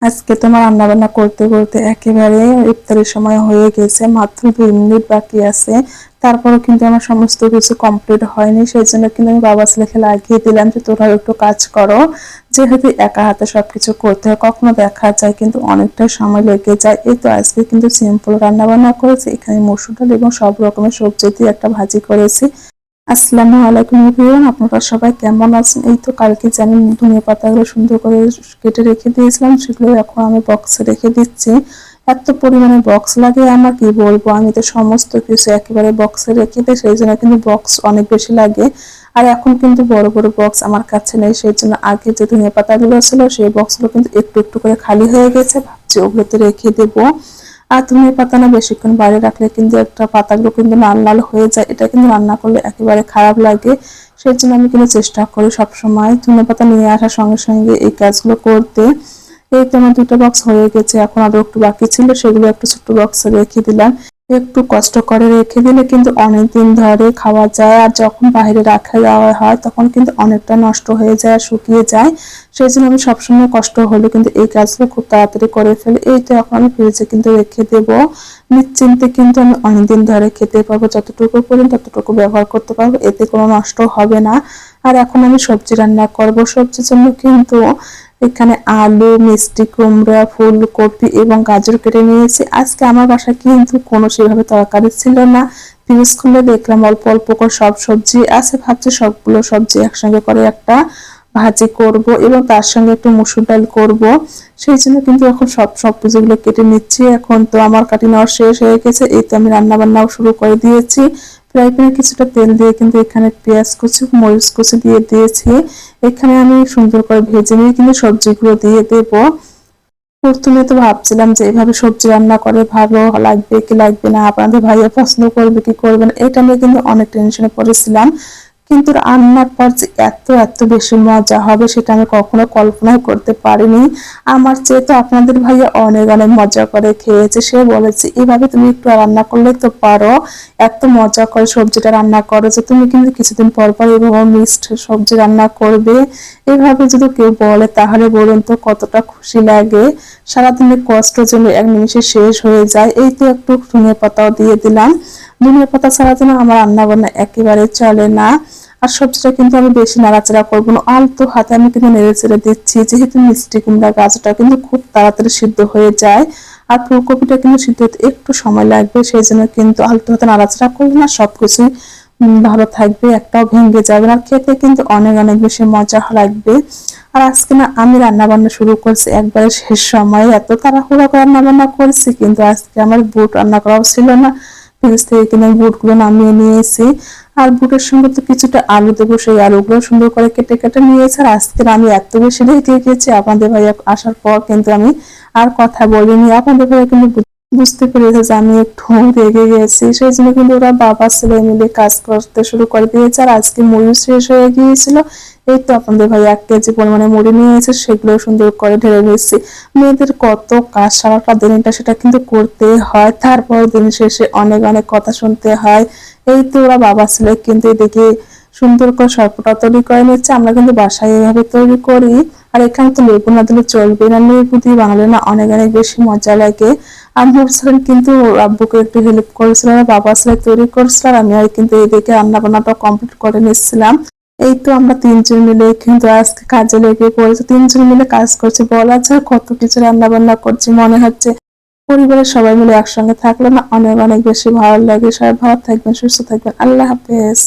আজকে তোমার রান্না বান্না করতে করতে একেবারে ইফতারের সময় হয়ে গেছে, মাত্র 2 মিনিট বাকি আছে। তারপরও কিন্তু আমার সমস্ত কিছু কমপ্লিট হয়নি, সেই জন্য কিন্তু আমি বাবা ছেলেকে লাগিয়ে দিলাম যে তোরা একটু কাজ করো। যেহেতু একা হাতে সবকিছু করতে হয়, কখনো দেখা যায় কিন্তু অনেকটা সময় লেগে যায়। এই তো আজকে কিন্তু সিম্পল রান্না বান্না করেছি, এখানে মসুর ডাল এবং সব রকমের সবজি দিয়ে একটা ভাজি করেছি। আসসালামু আলাইকুম এভরিওয়ান, আপনারা সবাই কেমন আছেন? এই তো কালকে যে আমি ধনিয়া পাতাগুলো সুন্দর করে কেটে রেখে দিয়েছিলাম, সেগুলো এখন আমি বক্সে রেখে দিচ্ছি। এত পরিমাণে বক্স লাগে আমার কি বলবো, আমি তো সমস্ত কিছু একেবারে বক্সে রেখে দিই, সেই জন্য কিন্তু বক্স অনেক বেশি লাগে। আর এখন কিন্তু বড় বড় বক্স আমার কাছে নেই, সেই জন্য আগে যে ধনিয়া পাতাগুলো ছিল সেই বক্সগুলো কিন্তু একটু একটু করে খালি হয়ে গেছে, ভাবছি ওগুলোতে রেখে দেবো। আর ধনিয়া পাতা না বেশিক্ষণ বাইরে রাখলে কিন্তু একটা পাতাগুলো কিন্তু লাল লাল হয়ে যায়, এটা কিন্তু রান্না করলে একেবারে খারাপ লাগে। সেই জন্য আমি কিন্তু চেষ্টা করি সবসময় ধনিয়া পাতা নিয়ে আসার সঙ্গে সঙ্গে এই কাজগুলো করতে। এই তো আমার 2টা বক্স হয়ে গেছে, এখন আরো একটু বাকি ছিল, সেগুলো একটু ছোট্ট বক্সে রেখে দিলাম। একটু কষ্ট করে রেখে দিলে কিন্তু অনেকদিন ধরে খাওয়া যায়, আর যখন বাইরে রাখা দেওয়া হয় তখন কিন্তু অনেকটা নষ্ট হয়ে যায় আর শুকিয়ে যায়। সেই জন্য আমি সবসময় কষ্ট হলে কিন্তু এই কাজগুলো খুব তাড়াতাড়ি করে ফেলি। এই তো এখন আমি ফ্রিজে কিন্তু রেখে দেবো, নিশ্চিন্তে কিন্তু আমি অনেকদিন ধরে খেতে পারবো, যতটুকু করি ততটুকু ব্যবহার করতে পারবো, এতে কোনো নষ্ট হবে না। আর এখন আমি সবজি রান্না করব, সবজির জন্য কিন্তু এখানে আলু, মিষ্টি কুমড়া, ফুলকপি এবং গাজর কেটে নিয়েছি। আজকে আমার বাসায় কিন্তু কোনো সেভাবে তরকারি ছিল না, ফ্রিজ খুলে দেখলাম অল্প অল্প করে সব সবজি আছে, ভাবছি সবগুলো সবজি একসঙ্গে করে একটা ভাজি করব এবং তার সঙ্গে একটু মসুর ডাল করব। সেই জন্য কিন্তু এখন সব সবজিগুলো কেটে নিচ্ছি। এখন তো আমার কাটি নেওয়া শেষ হয়ে গেছে, এই তো আমি রান্না বান্নাও শুরু করে দিয়েছি। ফ্রাই প্যানে কিছুটা তেল দিয়ে কিন্তু এখানে পেঁয়াজ কুচি, মরিচ কুচি দিয়ে দিয়েছি। এখানে আমি সুন্দর করে ভেজে নিয়ে কিন্তু সবজিগুলো দিয়ে দেব। প্রথমে তো ভাবছিলাম যে এভাবে সবজি রান্না করে ভালো লাগবে কি লাগবে না, আপনাদের ভাইয়া পছন্দ করবে কি করবে না, এটা নিয়ে কিন্তু অনেক টেনশনে পড়েছিলাম। কিন্তু রান্নার পর যে এত এত বেশি মজা হবে সেটা আমি কখনো কল্পনাই করতে পারিনি। আমার চেয়ে তো আপনাদের ভাইয়া অনেক অনেক মজা করে খেয়েছে, সে বলেছে এভাবে তুমি একটু রান্না করলে তো পারো, এত মজা করে সবজিটা রান্না করো যে তুমি কিন্তু কিছুদিন পর পর এভাবে মিক্সড সবজি রান্না করবে। এভাবে যদি কেউ বলে তাহলে বলুন তো কতটা খুশি লাগে। সারাদিনের কষ্ট যেন এক নিমিষে শেষ হয়ে যায়। এই তো একটু ধনিয়া পাতাও দিয়ে দিলাম, ধনিয়া পাতা ছাড়া যেন আমার রান্না বান্না একেবারে চলে না। আর সবজিটা কিন্তু আমি বেশি নাড়াচাড়া করবো না, আলতো হাতে আমি কিন্তু নেড়ে চেড়ে দিচ্ছি, যেহেতু মিষ্টি কুমড়া গাছটা কিন্তু খুব তাড়াতাড়ি সিদ্ধ হয়ে যায়। আর ফুলকপিটা কিন্তু সিদ্ধ হতে একটু সময় লাগবে, সেই জন্য কিন্তু আলতো হাতে নাড়াচাড়া করবো না, সবকিছুই ভালো থাকবে, একটাও ভেঙে যাবে না, খেতে কিন্তু অনেক অনেক বেশি মজা লাগবে। আর আজকে না আমি রান্না বান্না শুরু করছি একবারে শেষ সময়, এত তাড়াহুড়া করে রান্না বান্না করছি, কিন্তু আজকে আমার বুট রান্না করাও ছিল না। ফ্রিজ থেকে কিনে বুটগুলো নামিয়ে নিয়েছি। আর বুটের সঙ্গে তো কিছুটা আলু দেবো, সেই আলুগুলো সুন্দর করে কেটে কেটে নিয়েছি। আর আজকে আমি এত বেশি রেগে গেছি, আপনাদের ভাইয়া আসার পর কিন্তু আমি আর কথা বলিনি। আপনাদের ভাইয়া কিন্তু বুঝতে পেরেছে যে আমি একটু রেগে গেছি, সেই জন্য কিন্তু ওরা বাবা ছেলে মিলে কাজ করতে শুরু করে দিয়েছে। আর আজকে মুড়ি শেষ হয়ে গিয়েছিল, এই তো আপনাদের ভাই 1 কেজি পরিমাণে মুড়ি নিয়ে এসে সেগুলো সুন্দর করে ঢেলে নিচ্ছি। মেয়েদের কত কাজ সারাটা দিনটা সেটা কিন্তু করতে হয়, তারপর দিন শেষে অনেক অনেক কথা শুনতে হয়। এই তো ওরা বাবা ছেলে কিন্তু এদিকে সুন্দর করে সরপুটা তৈরি করে নিচ্ছে, আমরা কিন্তু বাসায় এভাবে তৈরি করি। আর এখানে তো লেবু না দিলে চলবে না, লেবু দিয়ে বানালে না অনেক অনেক বেশি মজা লাগে। আর নুরসালিন কিন্তু আব্বুকে একটু হেল্প করেছিল, বাবা ছেলে তৈরি করছিল, আর আমি কিন্তু এদিকে রান্না বান্নাটা কমপ্লিট করে নিচ্ছিলাম। এই তো আমরা 3 জন মিলে কিন্তু আজকে কাজে লেগে পড়েছি, 3 জন মিলে কাজ করছি, বলা যায় কত কিছু রান্না বান্না করছি, মনে হচ্ছে পরিবারের সবাই মিলে একসঙ্গে থাকলে না অনেক অনেক বেশি ভালো লাগে। সবাই ভালো থাকবেন, সুস্থ থাকবেন, আল্লাহ হাফেজ।